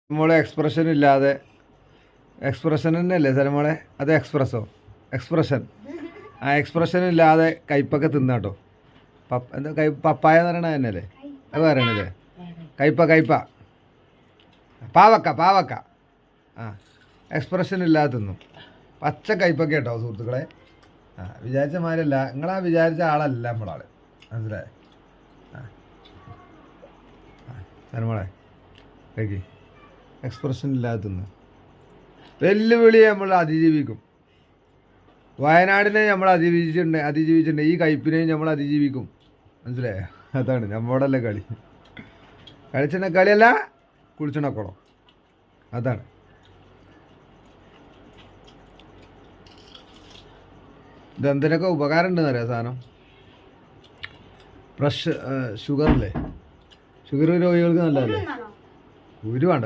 മോളെ എക്സ്പ്രഷൻ ഇല്ലാതെ എക്സ്പ്രഷൻ തന്നെയല്ലേ സലമോളെ അത് എക്സ്പ്രഷൻ ആ എക്സ്പ്രഷൻ ഇല്ലാതെ കയ്പൊക്കെ തിന്നാട്ടോ എന്താ പപ്പായ എന്ന് പറയണത് തന്നെയല്ലേ അത് പറയണല്ലേ കയ്പ പാവക്ക ആ എക്സ്പ്രഷൻ ഇല്ലാതെ തിന്നും പച്ച കയ്പൊക്കെ കേട്ടോ സുഹൃത്തുക്കളെ വിചാരിച്ച മാതിരല്ല നിങ്ങളാ വിചാരിച്ച ആളല്ല നമ്മളാള് മനസ്സിലായേ സലമോളെ കഴിക്കേ എക്സ്പ്രഷൻ ഇല്ലാതെ തിന്ന് വെല്ലുവിളിയെ നമ്മൾ അതിജീവിക്കും വയനാടിനെ നമ്മൾ അതിജീവിച്ചിട്ടുണ്ട് ഈ കയ്പിനെയും നമ്മൾ അതിജീവിക്കും മനസ്സിലായോ അതാണ് നമ്മോടല്ലേ കളി കളിച്ചിന കളിയല്ല കുളിച്ചിണക്കോളം അതാണ് ഇതെന്തിനൊക്കെ ഉപകാരം ഉണ്ടെന്നറിയാം സാധനം ഷുഗറല്ലേ ഷുഗർ രോഗികൾക്ക് നല്ലതല്ലേ ഉരു വേണ്ട